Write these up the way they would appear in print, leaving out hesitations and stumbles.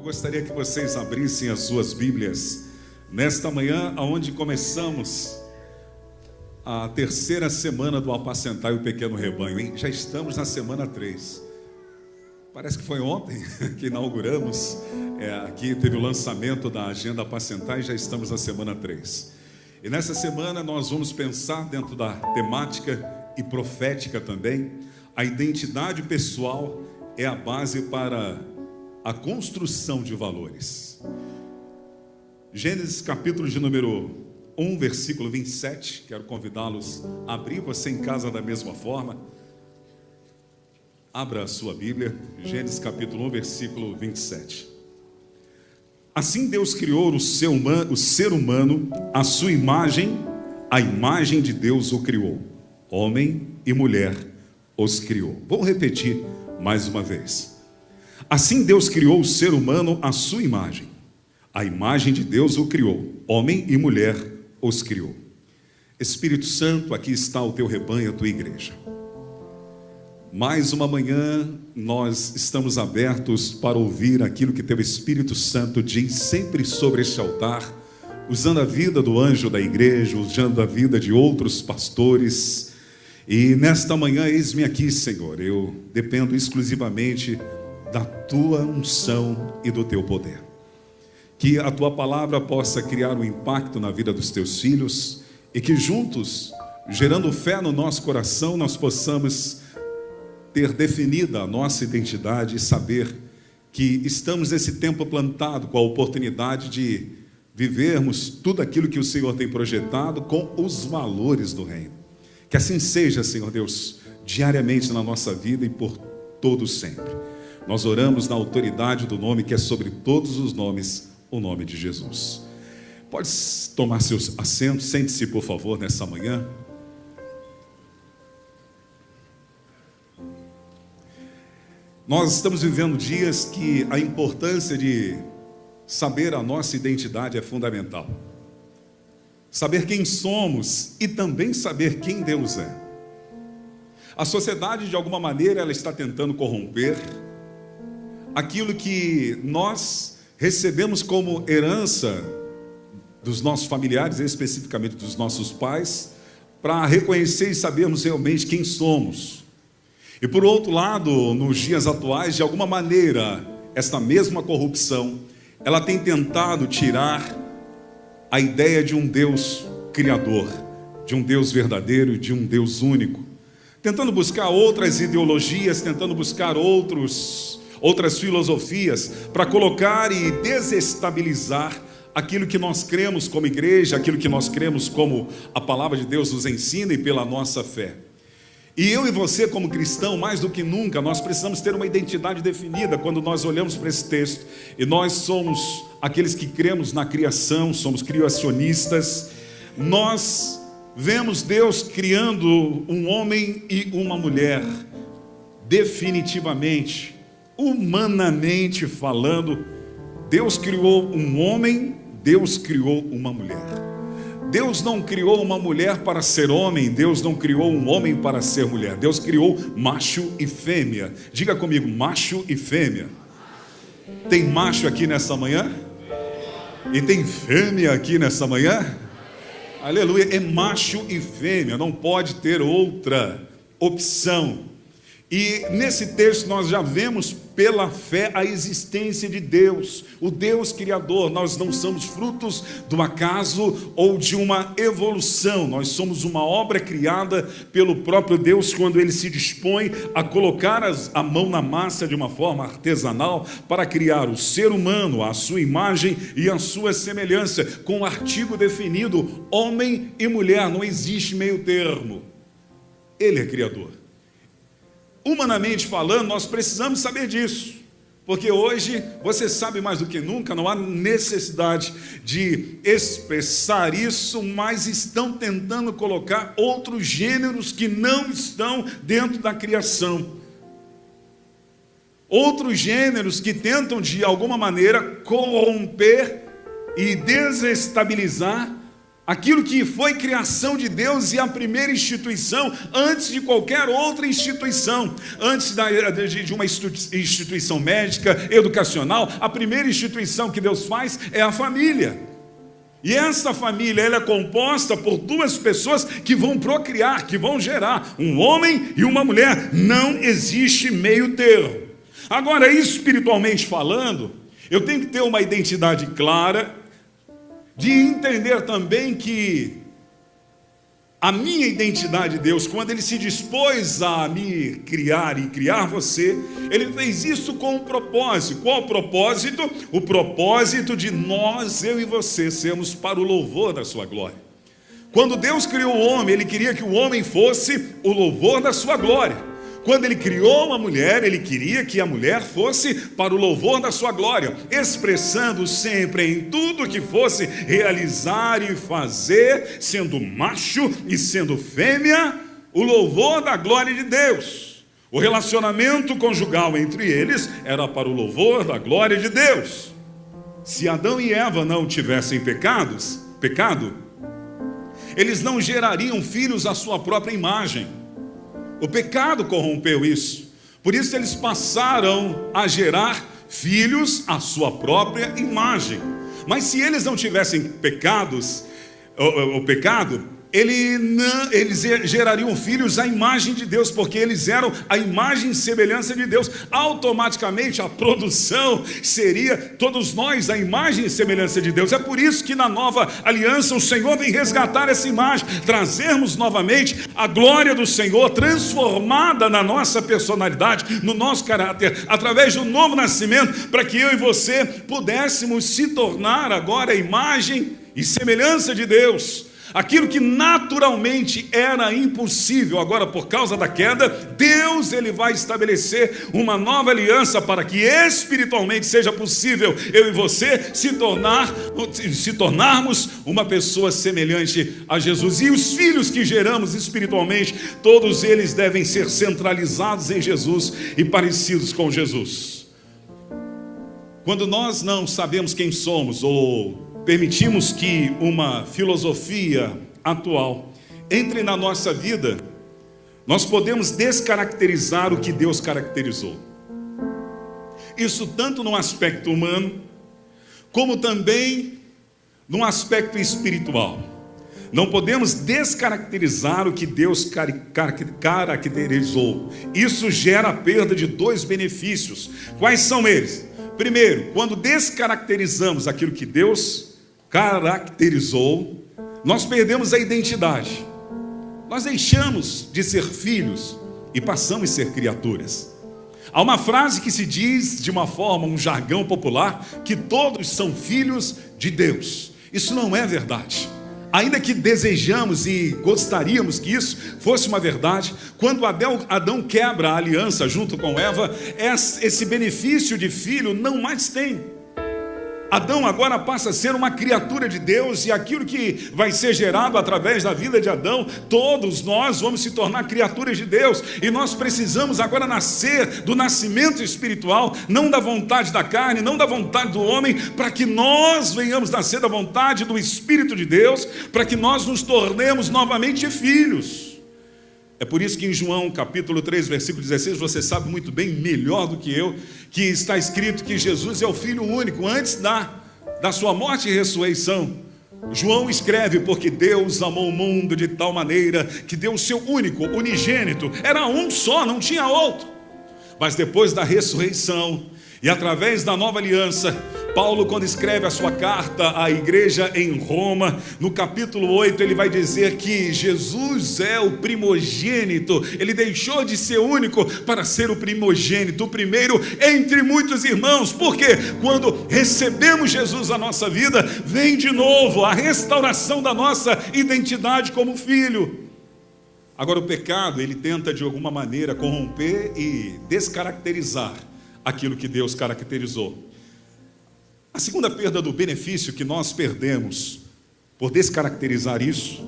gostaria que vocês abrissem as suas Bíblias nesta manhã, onde começamos a terceira semana do Apacentar o Pequeno Rebanho, hein? Já estamos na semana 3. Parece que foi ontem que inauguramos, aqui teve o lançamento da Agenda Apacentar e já estamos na semana 3. E nessa semana nós vamos pensar dentro da temática e profética também. A identidade pessoal é a base para a construção de valores. Gênesis capítulo de número 1, versículo 27. Quero convidá-los a abrir, você em casa da mesma forma. Abra a sua Bíblia, Gênesis capítulo 1, versículo 27. Assim Deus criou o ser humano, à sua imagem, a imagem de Deus o criou. Homem e mulher os criou. Vou repetir mais uma vez. Assim Deus criou o ser humano à sua imagem. A imagem de Deus o criou. Homem e mulher os criou. Espírito Santo, aqui está o teu rebanho, a tua igreja. Mais uma manhã nós estamos abertos para ouvir aquilo que teu Espírito Santo diz sempre sobre este altar, usando a vida do anjo da igreja, usando a vida de outros pastores. E nesta manhã, eis-me aqui, Senhor, eu dependo exclusivamente da tua unção e do teu poder. Que a tua palavra possa criar um impacto na vida dos teus filhos e que juntos, gerando fé no nosso coração, nós possamos ter definida a nossa identidade e saber que estamos nesse tempo plantado com a oportunidade de vivermos tudo aquilo que o Senhor tem projetado com os valores do reino. Que assim seja, Senhor Deus, diariamente na nossa vida e por todo sempre. Nós oramos na autoridade do nome que é sobre todos os nomes, o nome de Jesus. Pode tomar seus assentos, sente-se por favor nessa manhã. Nós estamos vivendo dias que a importância de saber a nossa identidade é fundamental. Saber quem somos e também saber quem Deus é. A sociedade, de alguma maneira, ela está tentando corromper aquilo que nós recebemos como herança dos nossos familiares, especificamente dos nossos pais, para reconhecer e sabermos realmente quem somos. E por outro lado, nos dias atuais, de alguma maneira, esta mesma corrupção, ela tem tentado tirar a ideia de um Deus criador, de um Deus verdadeiro, de um Deus único, tentando buscar outras ideologias, tentando buscar outras filosofias para colocar e desestabilizar aquilo que nós cremos como igreja, aquilo que nós cremos como a palavra de Deus nos ensina e pela nossa fé. E eu e você como cristão, mais do que nunca, nós precisamos ter uma identidade definida quando nós olhamos para esse texto. E nós somos aqueles que cremos na criação, somos criacionistas. Nós vemos Deus criando um homem e uma mulher, definitivamente, humanamente falando. Deus criou um homem, Deus criou uma mulher. Deus não criou uma mulher para ser homem, Deus não criou um homem para ser mulher. Deus criou macho e fêmea. Diga comigo, macho e fêmea. Tem macho aqui nessa manhã? E tem fêmea aqui nessa manhã? Aleluia, é macho e fêmea, não pode ter outra opção. E nesse texto nós já vemos pela fé a existência de Deus, o Deus Criador. Nós não somos frutos do acaso ou de uma evolução, nós somos uma obra criada pelo próprio Deus quando Ele se dispõe a colocar a mão na massa de uma forma artesanal para criar o ser humano, à sua imagem e à sua semelhança, com um artigo definido, homem e mulher, não existe meio termo. Ele é Criador. Humanamente falando, nós precisamos saber disso, porque hoje, você sabe mais do que nunca, não há necessidade de expressar isso, mas estão tentando colocar outros gêneros que não estão dentro da criação. Outros gêneros que tentam, de alguma maneira, corromper e desestabilizar aquilo que foi criação de Deus e a primeira instituição, antes de qualquer outra instituição, antes de uma instituição médica, educacional, a primeira instituição que Deus faz é a família. E essa família, ela é composta por duas pessoas que vão procriar, que vão gerar, um homem e uma mulher. Não existe meio termo. Agora, espiritualmente falando, eu tenho que ter uma identidade clara, de entender também que a minha identidade de Deus, quando Ele se dispôs a me criar e criar você, Ele fez isso com um propósito. Qual o propósito? O propósito de nós, eu e você, sermos para o louvor da sua glória. Quando Deus criou o homem, Ele queria que o homem fosse o louvor da sua glória. Quando Ele criou uma mulher, Ele queria que a mulher fosse para o louvor da sua glória, expressando sempre em tudo que fosse realizar e fazer, sendo macho e sendo fêmea, o louvor da glória de Deus. O relacionamento conjugal entre eles era para o louvor da glória de Deus. Se Adão e Eva não tivessem pecado, eles não gerariam filhos à sua própria imagem. O pecado corrompeu isso. Por isso eles passaram a gerar filhos à sua própria imagem. Mas se eles não tivessem pecado, eles gerariam filhos à imagem de Deus, porque eles eram a imagem e semelhança de Deus. Automaticamente a produção seria todos nós a imagem e semelhança de Deus. É por isso que na nova aliança o Senhor vem resgatar essa imagem, trazermos novamente a glória do Senhor transformada na nossa personalidade, no nosso caráter, através do novo nascimento, para que eu e você pudéssemos se tornar agora a imagem e semelhança de Deus. Aquilo que naturalmente era impossível, agora por causa da queda, Deus ele vai estabelecer uma nova aliança para que espiritualmente seja possível eu e você se tornarmos uma pessoa semelhante a Jesus. E os filhos que geramos espiritualmente, todos eles devem ser centralizados em Jesus e parecidos com Jesus. Quando nós não sabemos quem somos ou permitimos que uma filosofia atual entre na nossa vida, nós podemos descaracterizar o que Deus caracterizou. Isso tanto no aspecto humano, como também no aspecto espiritual. Não podemos descaracterizar o que Deus caracterizou. Isso gera a perda de dois benefícios. Quais são eles? Primeiro, quando descaracterizamos aquilo que Deus caracterizou, nós perdemos a identidade. Nós deixamos de ser filhos e passamos a ser criaturas. Há uma frase que se diz de uma forma, um jargão popular, que todos são filhos de Deus. Isso não é verdade. Ainda que desejamos e gostaríamos que isso fosse uma verdade, quando Adão quebra a aliança junto com Eva, esse benefício de filho não mais tem. Adão agora passa a ser uma criatura de Deus, e aquilo que vai ser gerado através da vida de Adão, todos nós vamos se tornar criaturas de Deus, e nós precisamos agora nascer do nascimento espiritual, não da vontade da carne, não da vontade do homem, para que nós venhamos nascer da vontade do Espírito de Deus, para que nós nos tornemos novamente filhos. É por isso que em João capítulo 3, versículo 16, você sabe muito bem, melhor do que eu, que está escrito que Jesus é o Filho único, antes da sua morte e ressurreição. João escreve, porque Deus amou o mundo de tal maneira, que deu o seu único, unigênito, era um só, não tinha outro. Mas depois da ressurreição, e através da nova aliança, Paulo, quando escreve a sua carta à igreja em Roma, no capítulo 8, ele vai dizer que Jesus é o primogênito. Ele deixou de ser único para ser o primogênito, o primeiro entre muitos irmãos. Porque quando recebemos Jesus na nossa vida, vem de novo a restauração da nossa identidade como filho. Agora, o pecado, ele tenta de alguma maneira corromper e descaracterizar aquilo que Deus caracterizou. A segunda perda do benefício que nós perdemos por descaracterizar isso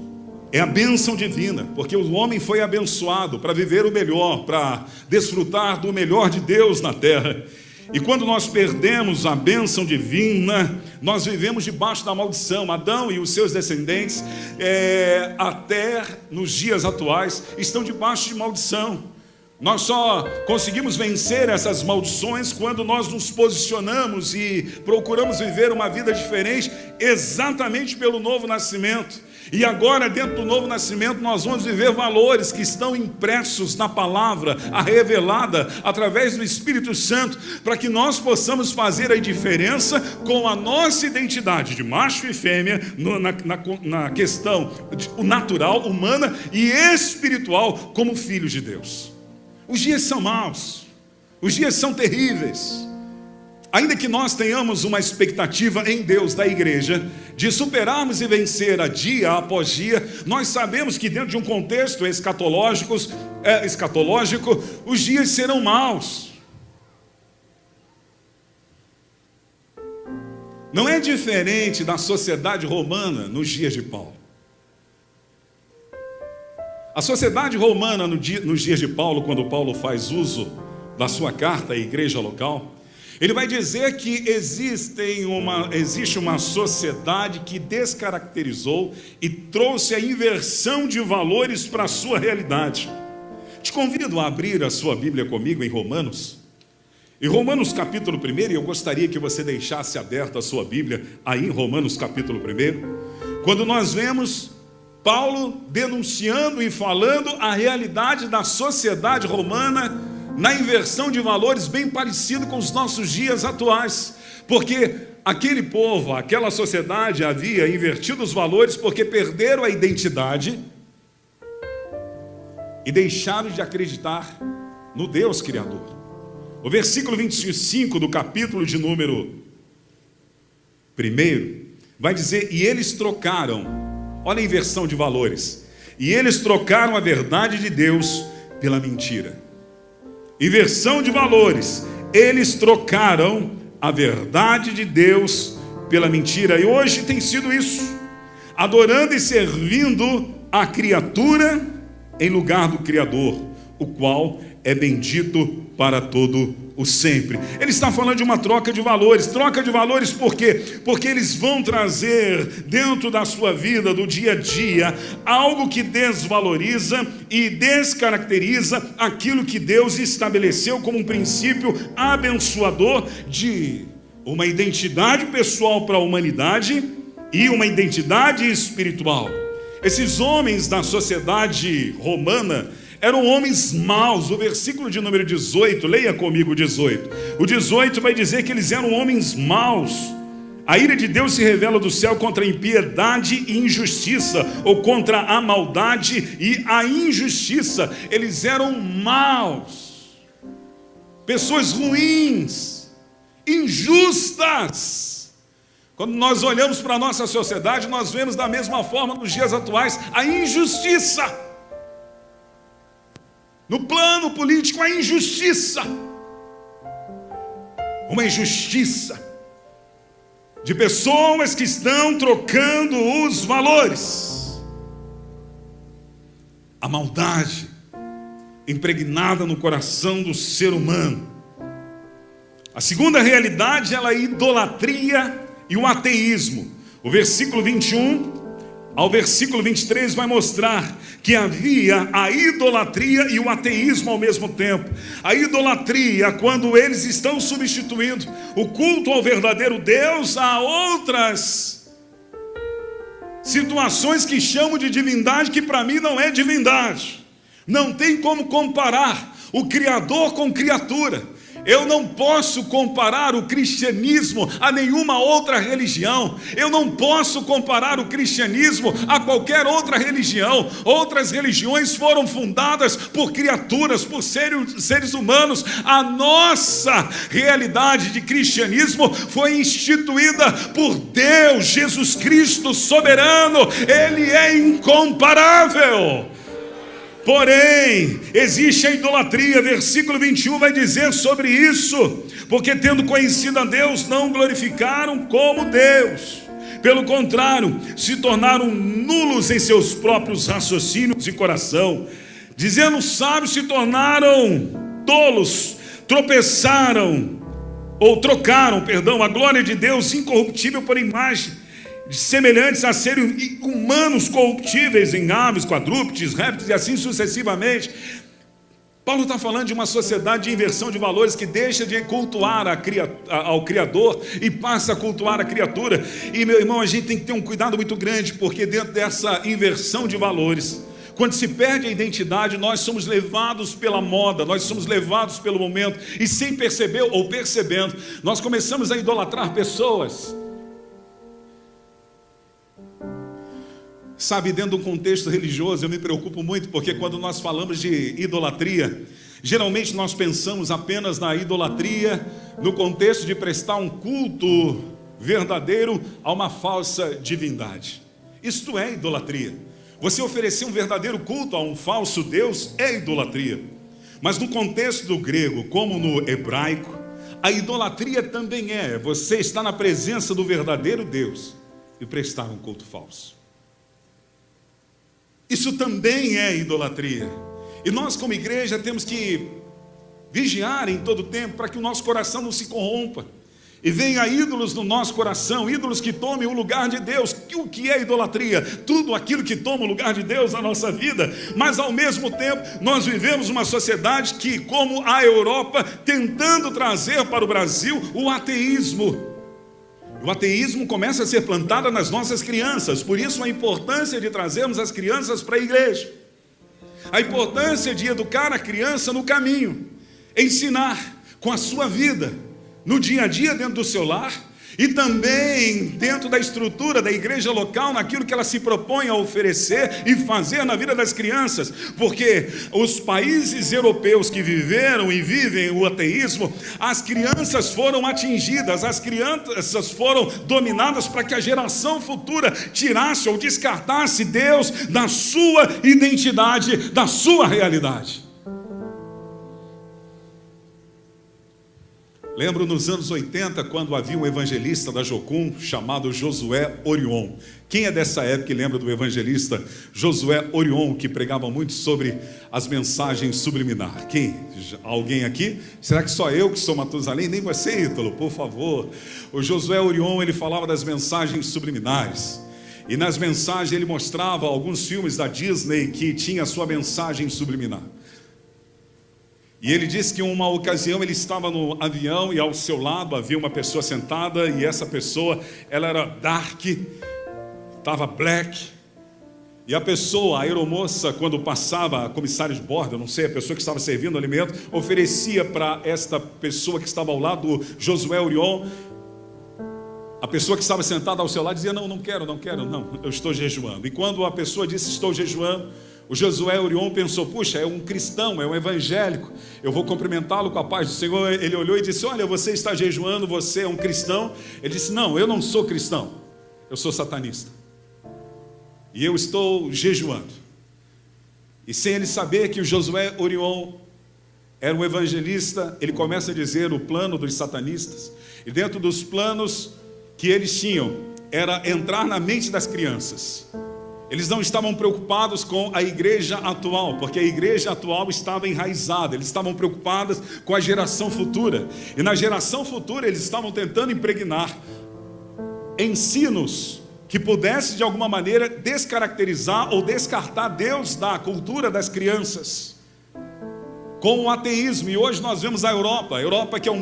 é a bênção divina, porque o homem foi abençoado para viver o melhor, para desfrutar do melhor de Deus na terra. E quando nós perdemos a bênção divina, nós vivemos debaixo da maldição. Adão e os seus descendentes, até nos dias atuais, estão debaixo de maldição. Nós só conseguimos vencer essas maldições quando nós nos posicionamos e procuramos viver uma vida diferente, exatamente pelo novo nascimento. E agora, dentro do novo nascimento, nós vamos viver valores que estão impressos na palavra, a revelada através do Espírito Santo, para que nós possamos fazer a diferença com a nossa identidade de macho e fêmea, na questão natural, humana e espiritual, como filhos de Deus. Os dias são maus, os dias são terríveis. Ainda que nós tenhamos uma expectativa em Deus da igreja, de superarmos e vencer a dia após dia, nós sabemos que dentro de um contexto escatológico, os dias serão maus. Não é diferente da sociedade romana nos dias de Paulo. A sociedade romana nos dias de Paulo, quando Paulo faz uso da sua carta à igreja local, ele vai dizer que existe uma sociedade que descaracterizou e trouxe a inversão de valores para a sua realidade. Te convido a abrir a sua Bíblia comigo em Romanos. Em Romanos capítulo 1, eu gostaria que você deixasse aberta a sua Bíblia aí em Romanos capítulo 1, quando nós vemos Paulo denunciando e falando a realidade da sociedade romana na inversão de valores bem parecido com os nossos dias atuais, porque aquele povo, aquela sociedade havia invertido os valores porque perderam a identidade e deixaram de acreditar no Deus Criador. O versículo 25 do capítulo de número 1 vai dizer: e eles trocaram. Olha a inversão de valores. E eles trocaram a verdade de Deus pela mentira. Inversão de valores. Eles trocaram a verdade de Deus pela mentira. E hoje tem sido isso. Adorando e servindo a criatura em lugar do Criador, o qual é bendito para todo o sempre. Ele está falando de uma troca de valores. Troca de valores por quê? Porque eles vão trazer dentro da sua vida, do dia a dia, algo que desvaloriza e descaracteriza aquilo que Deus estabeleceu como um princípio abençoador de uma identidade pessoal para a humanidade e uma identidade espiritual. Esses homens da sociedade romana eram homens maus. O versículo de número 18, leia comigo o 18. O 18 vai dizer que eles eram homens maus. A ira de Deus se revela do céu contra a impiedade e injustiça, ou contra a maldade e a injustiça. Eles eram maus, pessoas ruins, injustas. Quando nós olhamos para a nossa sociedade, nós vemos da mesma forma nos dias atuais a injustiça. No plano político, a injustiça. Uma injustiça de pessoas que estão trocando os valores. A maldade impregnada no coração do ser humano. A segunda realidade é a idolatria e o ateísmo. O versículo 21 ao versículo 23 vai mostrar que havia a idolatria e o ateísmo ao mesmo tempo. A idolatria, quando eles estão substituindo o culto ao verdadeiro Deus a outras situações que chamam de divindade, que para mim não é divindade. Não tem como comparar o Criador com criatura. Eu não posso comparar o cristianismo a nenhuma outra religião. Eu não posso comparar o cristianismo a qualquer outra religião. Outras religiões foram fundadas por criaturas, por seres humanos. A nossa realidade de cristianismo foi instituída por Deus, Jesus Cristo soberano. Ele é incomparável. Porém, existe a idolatria. Versículo 21 vai dizer sobre isso: porque tendo conhecido a Deus, não glorificaram como Deus. Pelo contrário, se tornaram nulos em seus próprios raciocínios e coração. Dizendo sábios, se tornaram tolos, tropeçaram ou trocaram, perdão, a glória de Deus incorruptível por imagem, semelhantes a seres humanos corruptíveis em aves, quadrúpedes, répteis e assim sucessivamente. Paulo está falando de uma sociedade de inversão de valores que deixa de cultuar ao Criador e passa a cultuar a criatura. E, meu irmão, a gente tem que ter um cuidado muito grande, porque dentro dessa inversão de valores, quando se perde a identidade, nós somos levados pela moda, nós somos levados pelo momento, e sem perceber ou percebendo, nós começamos a idolatrar pessoas. Sabe, dentro do contexto religioso, eu me preocupo muito, porque quando nós falamos de idolatria, geralmente nós pensamos apenas na idolatria no contexto de prestar um culto verdadeiro a uma falsa divindade. Isto é idolatria. Você oferecer um verdadeiro culto a um falso Deus é idolatria. Mas no contexto do grego, como no hebraico, a idolatria também é você estar na presença do verdadeiro Deus e prestar um culto falso. Isso também é idolatria. E nós, como igreja, temos que vigiar em todo tempo para que o nosso coração não se corrompa. E venha ídolos no nosso coração, ídolos que tomem o lugar de Deus. O que é idolatria? Tudo aquilo que toma o lugar de Deus na nossa vida. Mas ao mesmo tempo, nós vivemos uma sociedade que, como a Europa, tentando trazer para o Brasil o ateísmo. O ateísmo começa a ser plantado nas nossas crianças. Por isso a importância de trazermos as crianças para a igreja. A importância de educar a criança no caminho. Ensinar com a sua vida, no dia a dia dentro do seu lar, e também dentro da estrutura da igreja local, naquilo que ela se propõe a oferecer e fazer na vida das crianças. Porque os países europeus que viveram e vivem o ateísmo, as crianças foram atingidas, as crianças foram dominadas para que a geração futura tirasse ou descartasse Deus da sua identidade, da sua realidade. Lembro nos anos 80, quando havia um evangelista da Jocum chamado Josué Orion. Quem é dessa época que lembra do evangelista Josué Orion, que pregava muito sobre as mensagens subliminares? Quem? Alguém aqui? Será que só eu que sou Matusalém? Nem você, Ítalo, por favor. O Josué Orion, ele falava das mensagens subliminares. E nas mensagens ele mostrava alguns filmes da Disney que tinha a sua mensagem subliminar. E ele disse que em uma ocasião ele estava no avião e ao seu lado havia uma pessoa sentada, e essa pessoa, ela era dark, estava black, e a pessoa, a aeromoça, quando passava, a comissária de bordo, eu não sei, a pessoa que estava servindo o alimento, oferecia para esta pessoa que estava ao lado do Josué Orion. A pessoa que estava sentada ao seu lado dizia: não quero, eu estou jejuando. E quando a pessoa disse: estou jejuando, o Josué Orion pensou: puxa, é um cristão, é um evangélico, eu vou cumprimentá-lo com a paz do Senhor. Ele olhou e disse: olha, você está jejuando, você é um cristão? Ele disse: não, eu não sou cristão, eu sou satanista, e eu estou jejuando. E sem ele saber que o Josué Orion era um evangelista, ele começa a dizer o plano dos satanistas. E dentro dos planos que eles tinham, era entrar na mente das crianças. Eles não estavam preocupados com a igreja atual, porque a igreja atual estava enraizada. Eles estavam preocupados com a geração futura. E na geração futura eles estavam tentando impregnar ensinos que pudessem de alguma maneira descaracterizar ou descartar Deus da cultura das crianças, com o ateísmo. E hoje nós vemos a Europa que é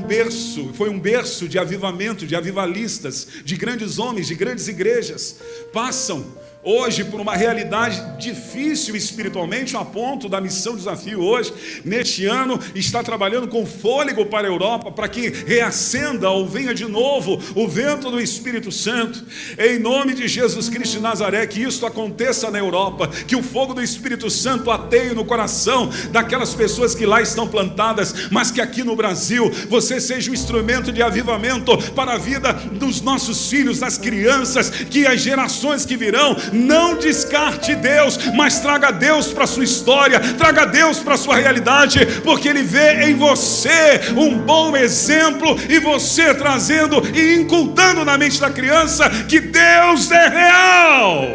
foi um berço de avivamento, de avivalistas, de grandes homens, de grandes igrejas, passam hoje por uma realidade difícil espiritualmente, a ponto da Missão Desafio hoje, neste ano, está trabalhando com fôlego para a Europa, para que reacenda ou venha de novo o vento do Espírito Santo. Em nome de Jesus Cristo de Nazaré, que isso aconteça na Europa, que o fogo do Espírito Santo ateie no coração daquelas pessoas que lá estão plantadas, mas que aqui no Brasil você seja um instrumento de avivamento para a vida dos nossos filhos, das crianças, que as gerações que virão não descarte Deus, mas traga Deus para a sua história, traga Deus para a sua realidade, porque Ele vê em você um bom exemplo, e você trazendo e incultando na mente da criança que Deus é real.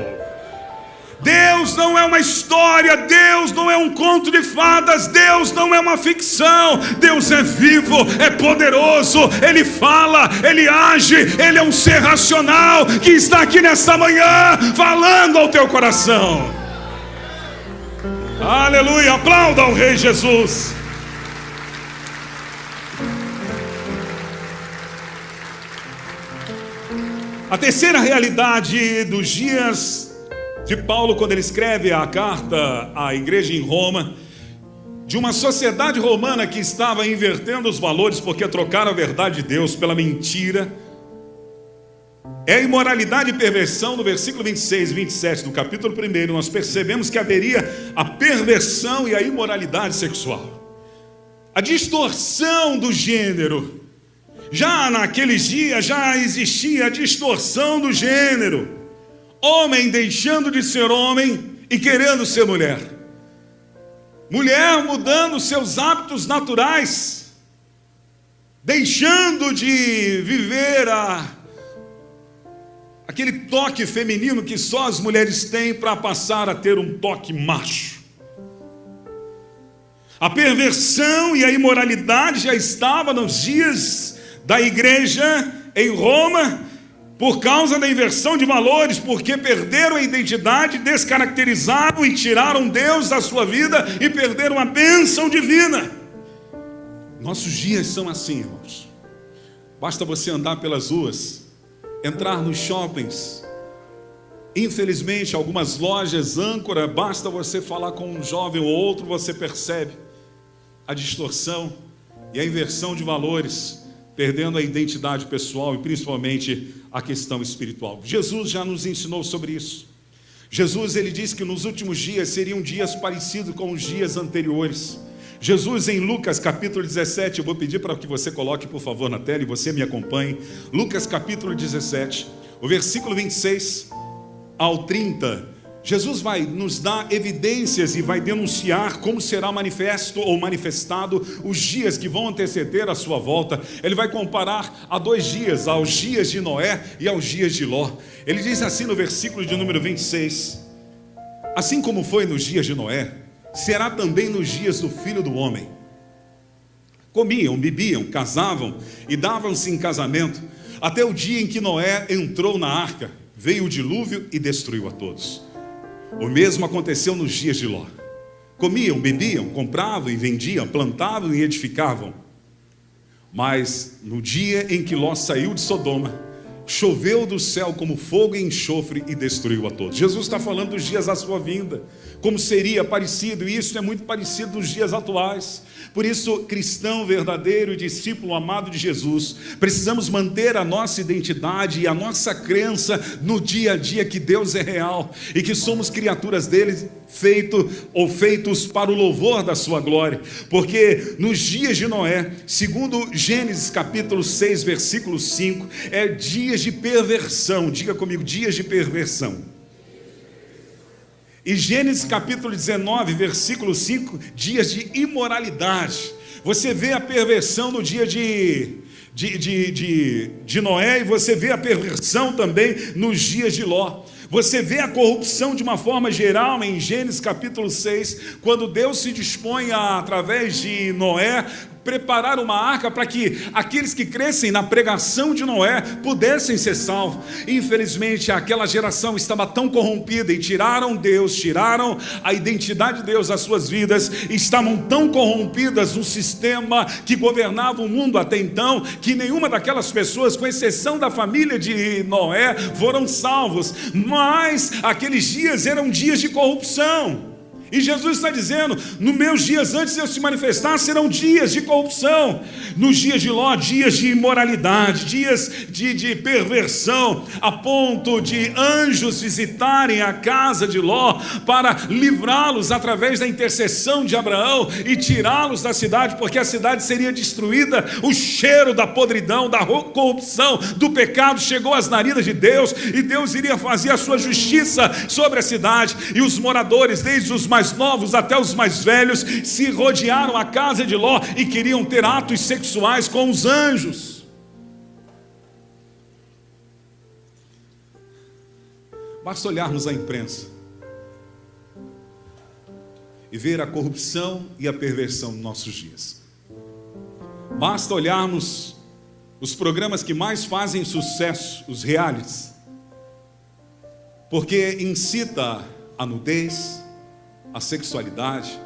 Deus não é uma história, Deus não é um conto de fadas, Deus não é uma ficção. Deus é vivo, é poderoso, Ele fala, Ele age, Ele é um ser racional que está aqui nesta manhã falando ao teu coração. Aleluia, aplauda ao Rei Jesus. A terceira realidade dos dias de Paulo, quando ele escreve a carta à igreja em Roma, de uma sociedade romana que estava invertendo os valores porque trocaram a verdade de Deus pela mentira, é a imoralidade e perversão. No versículo 26 e 27 do capítulo 1, nós percebemos que haveria a perversão e a imoralidade sexual, a distorção do gênero. Já naqueles dias já existia a distorção do gênero. Homem deixando de ser homem e querendo ser mulher. Mulher mudando seus hábitos naturais, deixando de viver aquele toque feminino que só as mulheres têm para passar a ter um toque macho. A perversão e a imoralidade já estava nos dias da igreja em Roma, por causa da inversão de valores, porque perderam a identidade, descaracterizaram e tiraram Deus da sua vida e perderam a bênção divina. Nossos dias são assim, irmãos. Basta você andar pelas ruas, entrar nos shoppings. Infelizmente, algumas lojas âncora, basta você falar com um jovem ou outro, você percebe a distorção e a inversão de valores, perdendo a identidade pessoal e principalmente a questão espiritual. Jesus já nos ensinou sobre isso. Jesus, ele disse que nos últimos dias seriam dias parecidos com os dias anteriores. Jesus, em Lucas capítulo 17, eu vou pedir para que você coloque por favor na tela e você me acompanhe. Lucas capítulo 17, o versículo 26 ao 30. Jesus vai nos dar evidências e vai denunciar como será manifesto ou manifestado os dias que vão anteceder a sua volta. Ele vai comparar a 2 dias, aos dias de Noé e aos dias de Ló. Ele diz assim no versículo de número 26: assim como foi nos dias de Noé, será também nos dias do Filho do Homem. Comiam, bebiam, casavam e davam-se em casamento, até o dia em que Noé entrou na arca. Veio o dilúvio e destruiu a todos. O mesmo aconteceu nos dias de Ló. Comiam, bebiam, compravam e vendiam, plantavam e edificavam. Mas no dia em que Ló saiu de Sodoma, choveu do céu como fogo e enxofre e destruiu a todos. Jesus está falando dos dias da sua vinda, como seria parecido, e isso é muito parecido nos dias atuais. Por isso, cristão verdadeiro e discípulo amado de Jesus, precisamos manter a nossa identidade e a nossa crença no dia a dia que Deus é real e que somos criaturas dele, feitos para o louvor da sua glória. Porque nos dias de Noé, segundo Gênesis capítulo 6, versículo 5, é dias de perversão. Diga comigo, dias de perversão. E Gênesis capítulo 19, versículo 5, dias de imoralidade. Você vê a perversão no dia de Noé, e você vê a perversão também nos dias de Ló. Você vê a corrupção de uma forma geral em Gênesis capítulo 6, quando Deus se dispõe a, através de Noé, preparar uma arca para que aqueles que crescem na pregação de Noé pudessem ser salvos. Infelizmente, aquela geração estava tão corrompida e tiraram Deus, tiraram a identidade de Deus das suas vidas, estavam tão corrompidas no sistema que governava o mundo até então, que nenhuma daquelas pessoas, com exceção da família de Noé, foram salvos. Mas aqueles dias eram dias de corrupção. E Jesus está dizendo, nos meus dias antes de eu se manifestar, serão dias de corrupção. Nos dias de Ló, dias de imoralidade, dias de perversão, a ponto de anjos visitarem a casa de Ló para livrá-los através da intercessão de Abraão e tirá-los da cidade, porque a cidade seria destruída. O cheiro da podridão, da corrupção, do pecado chegou às narinas de Deus, e Deus iria fazer a sua justiça sobre a cidade. E os moradores, desde os mais novos até os mais velhos, se rodearam a casa de Ló e queriam ter atos sexuais com os anjos. Basta olharmos a imprensa. e ver a corrupção e a perversão nos nossos dias. Basta olharmos os programas que mais fazem sucesso, os realities, porque incita a nudez, a sexualidade,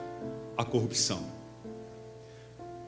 a corrupção.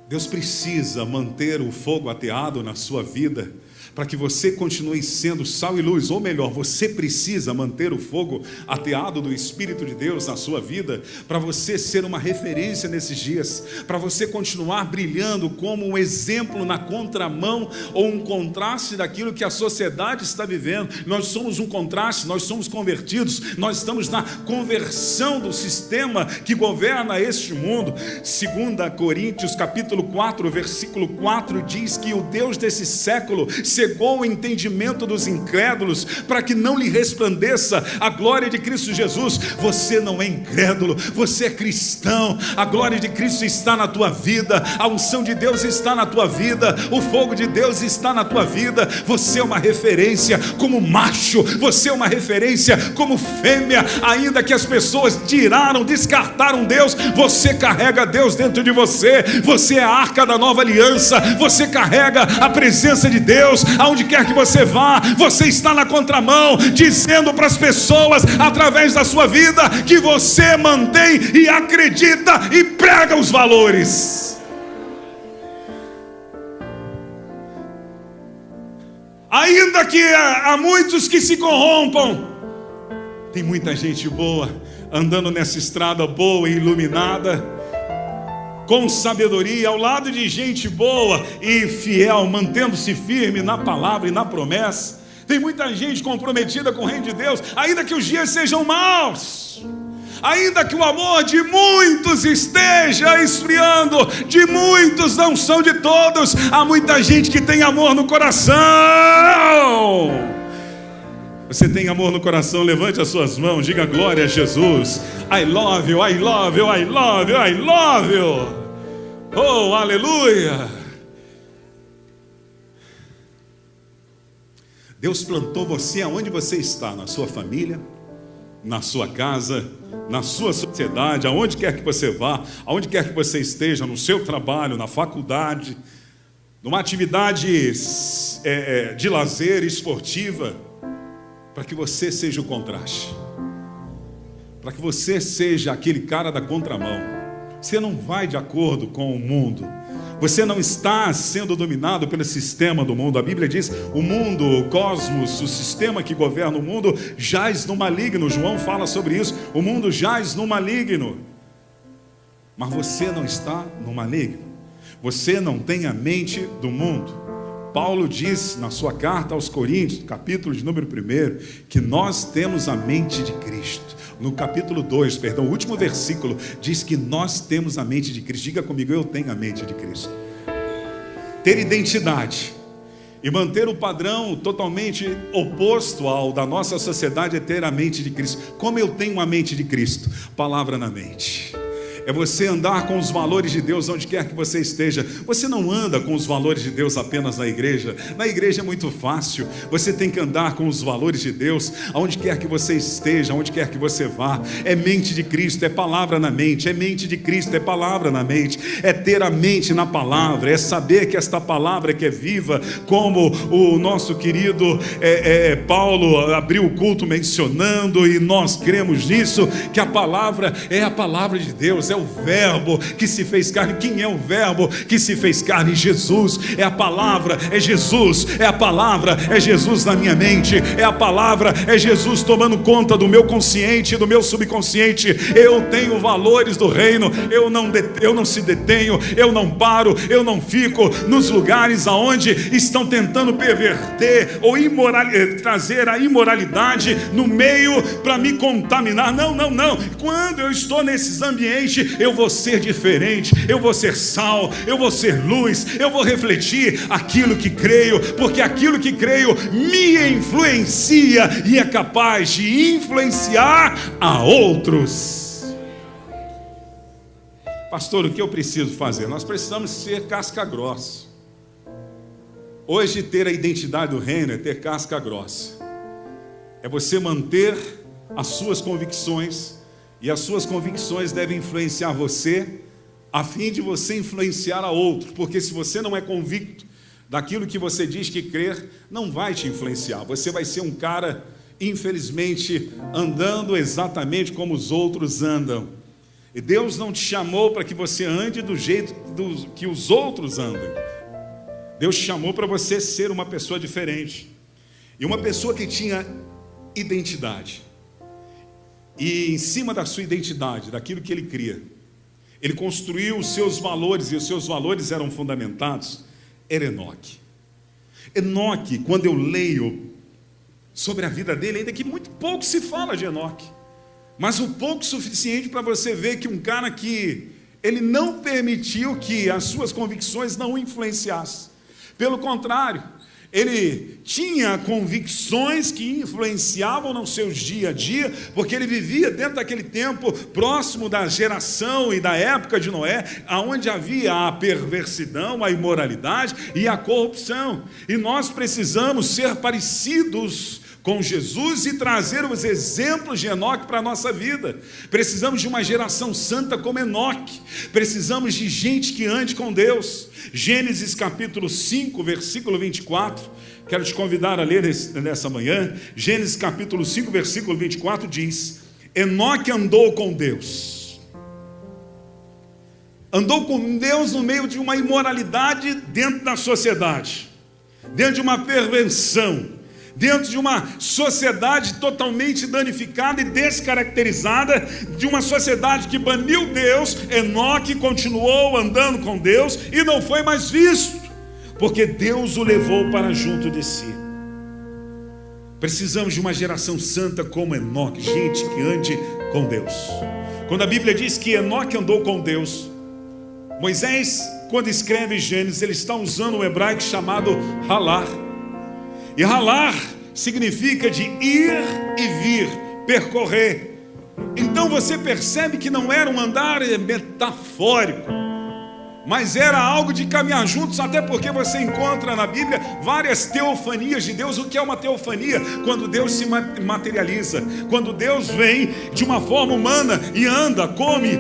Deus precisa manter o fogo ateado na sua vida, para que você continue sendo sal e luz, ou melhor, você precisa manter o fogo ateado do Espírito de Deus na sua vida, para você ser uma referência nesses dias, para você continuar brilhando como um exemplo na contramão, ou um contraste daquilo que a sociedade está vivendo. Nós somos um contraste, nós somos convertidos, nós estamos na conversão do sistema que governa este mundo. 2 Coríntios capítulo 4, versículo 4 diz que o Deus desse século cegou o entendimento dos incrédulos, para que não lhe resplandeça a glória de Cristo Jesus. Você não é incrédulo, você é cristão. A glória de Cristo está na tua vida, a unção de Deus está na tua vida, o fogo de Deus está na tua vida. Você é uma referência como macho, você é uma referência como fêmea. Ainda que as pessoas tiraram, descartaram Deus, você carrega Deus dentro de você. Você é a arca da nova aliança, você carrega a presença de Deus. Aonde quer que você vá, você está na contramão, dizendo para as pessoas, através da sua vida, que você mantém e acredita e prega os valores. Ainda que há muitos que se corrompam, tem muita gente boa andando nessa estrada boa e iluminada, com sabedoria, ao lado de gente boa e fiel, mantendo-se firme na palavra e na promessa. Tem muita gente comprometida com o reino de Deus, ainda que os dias sejam maus, ainda que o amor de muitos esteja esfriando, de muitos, não são de todos. Há muita gente que tem amor no coração. Você tem amor no coração? Levante as suas mãos, diga glória a Jesus. I love you, I love you, I love you, I love you. Oh, aleluia. Deus plantou você aonde você está, na sua família, na sua casa, na sua sociedade, aonde quer que você vá, aonde quer que você esteja, no seu trabalho, na faculdade, numa atividade de lazer esportiva, para que você seja o contraste, para que você seja aquele cara da contramão. Você não vai de acordo com o mundo, você não está sendo dominado pelo sistema do mundo. A Bíblia diz, o mundo, o cosmos, o sistema que governa o mundo jaz no maligno. João fala sobre isso, o mundo jaz no maligno. Mas você não está no maligno, você não tem a mente do mundo. Paulo diz na sua carta aos Coríntios, capítulo de número 1, que nós temos a mente de Cristo. No capítulo 2, o último versículo, diz que nós temos a mente de Cristo. Diga comigo, eu tenho a mente de Cristo. Ter identidade e manter o padrão totalmente oposto ao da nossa sociedade é ter a mente de Cristo. Como eu tenho a mente de Cristo? Palavra na mente. É você andar com os valores de Deus onde quer que você esteja. Você não anda com os valores de Deus apenas na igreja. Na igreja é muito fácil. Você tem que andar com os valores de Deus aonde quer que você esteja, aonde quer que você vá. É mente de Cristo, é palavra na mente. É mente de Cristo, é palavra na mente. É ter a mente na palavra, é saber que esta palavra que é viva, como o nosso querido Paulo abriu o culto mencionando, e nós cremos nisso, que a palavra é a palavra de Deus, é o verbo que se fez carne. Quem é o verbo que se fez carne? Jesus. É a palavra, é Jesus. É a palavra, é Jesus na minha mente. É a palavra, é Jesus tomando conta do meu consciente, do meu subconsciente. Eu tenho valores do reino. Eu não se detenho, eu não paro, eu não fico nos lugares aonde estão tentando perverter ou trazer a imoralidade no meio para me contaminar. Não. Quando eu estou nesses ambientes, eu vou ser diferente, eu vou ser sal, eu vou ser luz, eu vou refletir aquilo que creio, porque aquilo que creio me influencia e é capaz de influenciar a outros. Pastor, o que eu preciso fazer? Nós precisamos ser casca grossa. Hoje ter a identidade do reino é ter casca grossa, é você manter as suas convicções E as suas convicções devem influenciar você, a fim de você influenciar a outros. Porque se você não é convicto daquilo que você diz que crer, não vai te influenciar. Você vai ser um cara, infelizmente, andando exatamente como os outros andam. E Deus não te chamou para que você ande do jeito que os outros andam. Deus te chamou para você ser uma pessoa diferente. E uma pessoa que tinha identidade. E em cima da sua identidade, daquilo que ele cria, ele construiu os seus valores, e os seus valores eram fundamentados. Era Enoque. Enoque, quando eu leio sobre a vida dele, ainda que muito pouco se fala de Enoque, mas o pouco suficiente para você ver que um cara que ele não permitiu que as suas convicções não o influenciassem. Pelo contrário, ele tinha convicções que influenciavam nos seus dia a dia, porque ele vivia dentro daquele tempo próximo da geração e da época de Noé, onde havia a perversidão, a imoralidade e a corrupção. E nós precisamos ser parecidos com Jesus e trazer os exemplos de Enoque para a nossa vida. Precisamos de uma geração santa como Enoque. Precisamos de gente que ande com Deus. Gênesis capítulo 5, versículo 24. Quero te convidar a ler nessa manhã. Gênesis capítulo 5, versículo 24 diz: Enoque andou com Deus. Andou com Deus no meio de uma imoralidade dentro da sociedade, dentro de uma perversão, dentro de uma sociedade totalmente danificada e descaracterizada, de uma sociedade que baniu Deus. Enoque continuou andando com Deus e não foi mais visto, porque Deus o levou para junto de si. Precisamos de uma geração santa como Enoque, gente que ande com Deus. Quando a Bíblia diz que Enoque andou com Deus, Moisés, quando escreve Gênesis, ele está usando um hebraico chamado halar. E halar significa de ir e vir, percorrer. Então você percebe que não era um andar metafórico, mas era algo de caminhar juntos, até porque você encontra na Bíblia várias teofanias de Deus. O que é uma teofania? Quando Deus se materializa, quando Deus vem de uma forma humana e anda, come,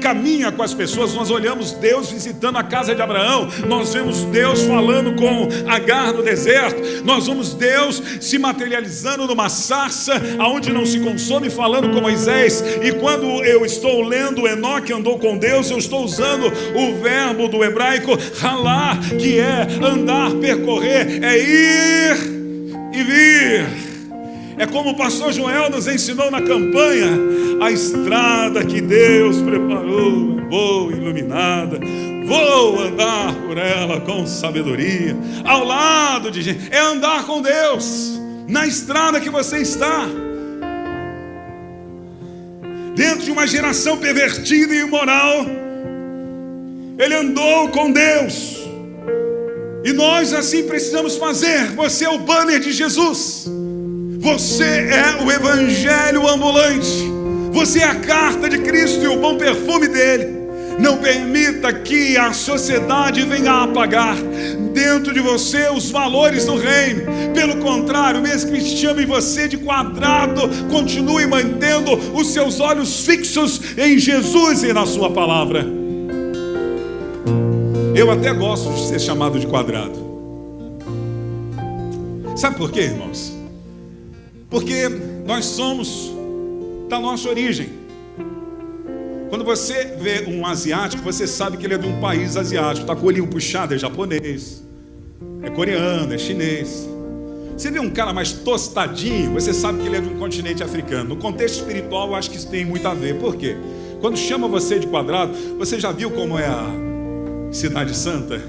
caminha com as pessoas. Nós olhamos Deus visitando a casa de Abraão, nós vemos Deus falando com Agar no deserto, nós vemos Deus se materializando numa sarça aonde não se consome, falando com Moisés. E quando eu estou lendo Enoque andou com Deus, eu estou usando o verbo do hebraico halar, que é andar, percorrer, é ir e vir. É como o pastor Joel nos ensinou na campanha: a estrada que Deus preparou é boa, iluminada, vou andar por ela com sabedoria. Ao lado de gente, é andar com Deus na estrada que você está, dentro de uma geração pervertida e imoral. Ele andou com Deus, e nós assim precisamos fazer. Você é o banner de Jesus, você é o evangelho ambulante, você é a carta de Cristo e o bom perfume dele. Não permita que a sociedade venha a apagar dentro de você os valores do reino. Pelo contrário, mesmo que chame você de quadrado, continue mantendo os seus olhos fixos em Jesus e na sua palavra. Eu até gosto de ser chamado de quadrado. Sabe por quê, irmãos? Porque nós somos da nossa origem. Quando você vê um asiático, você sabe que ele é de um país asiático. Está com o olhinho puxado, é japonês, é coreano, é chinês. Você vê um cara mais tostadinho, você sabe que ele é de um continente africano. No contexto espiritual, eu acho que isso tem muito a ver. Por quê? Quando chama você de quadrado, você já viu como é a Cidade Santa?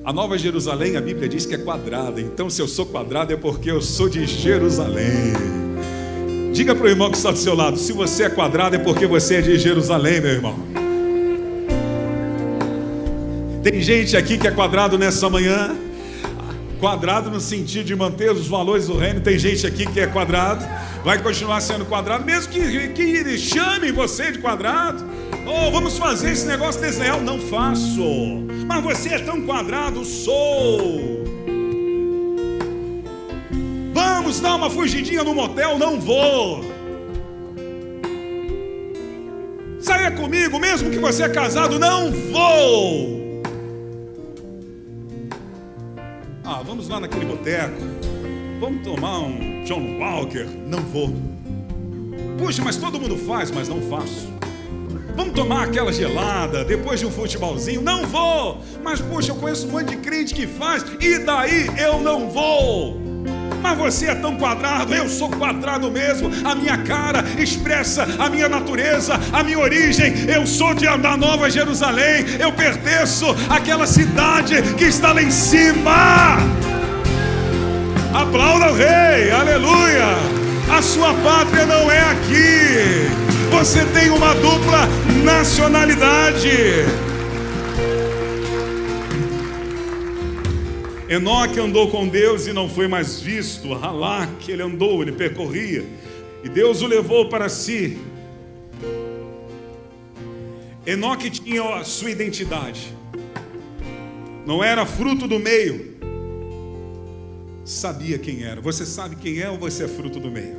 A Nova Jerusalém, a Bíblia diz que é quadrada. Então, se eu sou quadrado, é porque eu sou de Jerusalém. Diga para o irmão que está do seu lado: se você é quadrado, é porque você é de Jerusalém, meu irmão. Tem gente aqui que é quadrado nessa manhã. Quadrado no sentido de manter os valores do reino. Tem gente aqui que é quadrado, vai continuar sendo quadrado, mesmo que chamem você de quadrado. Oh, vamos fazer esse negócio desleal. Não faço. Mas você é tão quadrado. Sou. Vamos dar uma fugidinha no motel. Não vou. Saia comigo, mesmo que você é casado. Não vou. Vamos lá naquele boteco. Vamos tomar um John Walker. Não vou. Puxa, mas todo mundo faz, mas não faço. Vamos tomar aquela gelada depois de um futebolzinho? Não vou. Mas puxa, eu conheço um monte de crente que faz, e daí eu não vou. Mas você é tão quadrado. Eu sou quadrado mesmo. A minha cara expressa a minha natureza, a minha origem. Eu sou da Nova Jerusalém. Eu pertenço àquela cidade que está lá em cima. Aplauda o rei, aleluia. A sua pátria não é aqui. Você tem uma dupla nacionalidade. Enoque andou com Deus e não foi mais visto. Halak, ele andou, ele percorria, e Deus o levou para si. Enoque tinha a sua identidade. Não era fruto do meio. Sabia quem era. Você sabe quem é ou você é fruto do meio?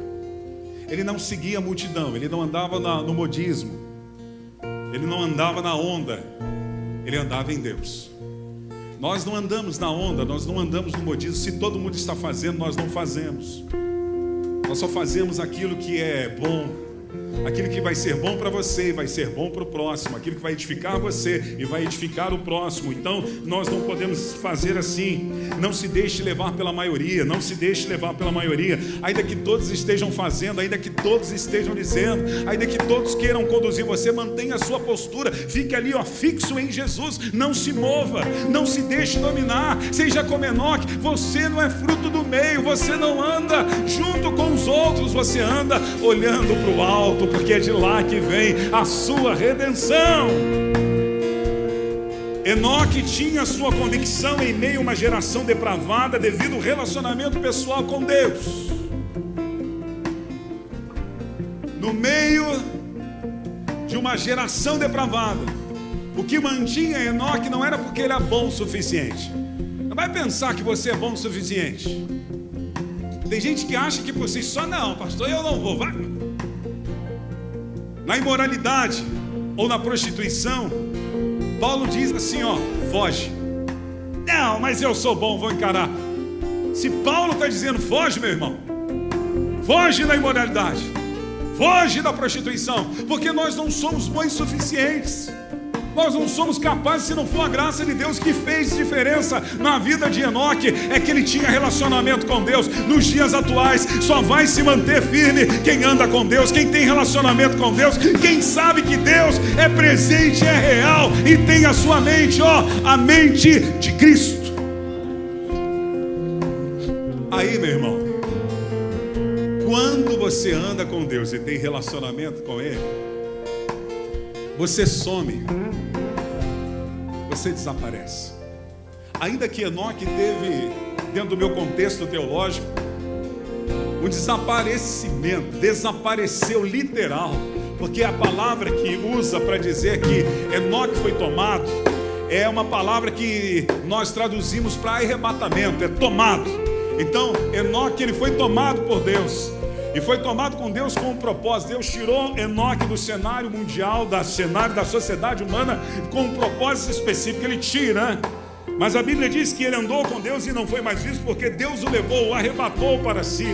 Ele não seguia a multidão. Ele não andava no modismo. Ele não andava na onda. Ele andava em Deus. Nós não andamos na onda, nós não andamos no modismo. Se todo mundo está fazendo, nós não fazemos. Nós só fazemos aquilo que é bom, aquilo que vai ser bom para você e vai ser bom para o próximo, aquilo que vai edificar você e vai edificar o próximo. Então nós não podemos fazer assim. Não se deixe levar pela maioria. Não se deixe levar pela maioria. Ainda que todos estejam fazendo, ainda que todos estejam dizendo, ainda que todos queiram conduzir você, mantenha a sua postura. Fique ali, fixo em Jesus. Não se mova, não se deixe dominar. Seja como Enoque. Você não é fruto do meio. Você não anda junto com os outros. Você anda olhando para o alto, porque é de lá que vem a sua redenção. Enoque tinha sua convicção em meio a uma geração depravada devido ao relacionamento pessoal com Deus. No meio de uma geração depravada, o que mantinha Enoque não era porque ele era bom o suficiente. Não vai pensar que você é bom o suficiente. Tem gente que acha que por si só, não, pastor, eu não vou. Vai. Na imoralidade ou na prostituição, Paulo diz assim, foge. Não, mas eu sou bom, vou encarar. Se Paulo está dizendo foge, meu irmão, foge da imoralidade, foge da prostituição, porque nós não somos bons suficientes. Nós não somos capazes, se não for a graça de Deus. Que fez diferença na vida de Enoque é que ele tinha relacionamento com Deus. Nos dias atuais só vai se manter firme quem anda com Deus, quem tem relacionamento com Deus, quem sabe que Deus é presente, é real e tem a sua mente, a mente de Cristo. Aí, meu irmão, quando você anda com Deus e tem relacionamento com Ele, você some, você desaparece. Ainda que Enoque teve, dentro do meu contexto teológico, um desaparecimento, desapareceu literal, porque a palavra que usa para dizer que Enoque foi tomado é uma palavra que nós traduzimos para arrebatamento, é tomado. Então Enoque, ele foi tomado por Deus. E foi tomado com Deus com um propósito. Deus tirou Enoque do cenário mundial, do cenário da sociedade humana, com um propósito específico. Ele tira, mas a Bíblia diz que ele andou com Deus e não foi mais visto, porque Deus o levou, o arrebatou para si.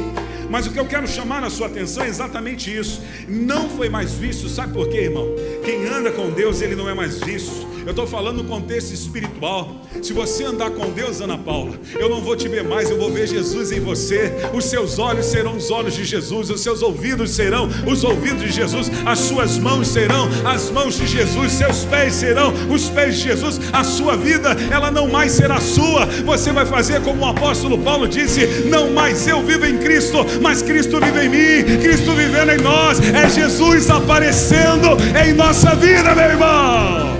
Mas o que eu quero chamar a sua atenção é exatamente isso. Não foi mais visto, sabe por quê, irmão? Quem anda com Deus, ele não é mais visto. Eu estou falando no contexto espiritual. Se você andar com Deus, Ana Paula, eu não vou te ver mais, eu vou ver Jesus em você. Os seus olhos serão os olhos de Jesus, os seus ouvidos serão os ouvidos de Jesus, as suas mãos serão as mãos de Jesus, seus pés serão os pés de Jesus. A sua vida, ela não mais será sua. Você vai fazer como o apóstolo Paulo disse: não mais eu vivo em Cristo, mas Cristo vive em mim, Cristo vivendo em nós. É Jesus aparecendo em nossa vida, meu irmão.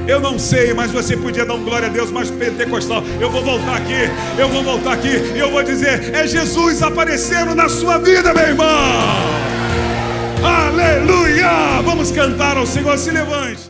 Eu não sei, mas você podia dar um glória a Deus mais pentecostal. Eu vou voltar aqui e eu vou dizer: é Jesus aparecendo na sua vida, meu irmão. Aleluia! Vamos cantar ao Senhor, se levante.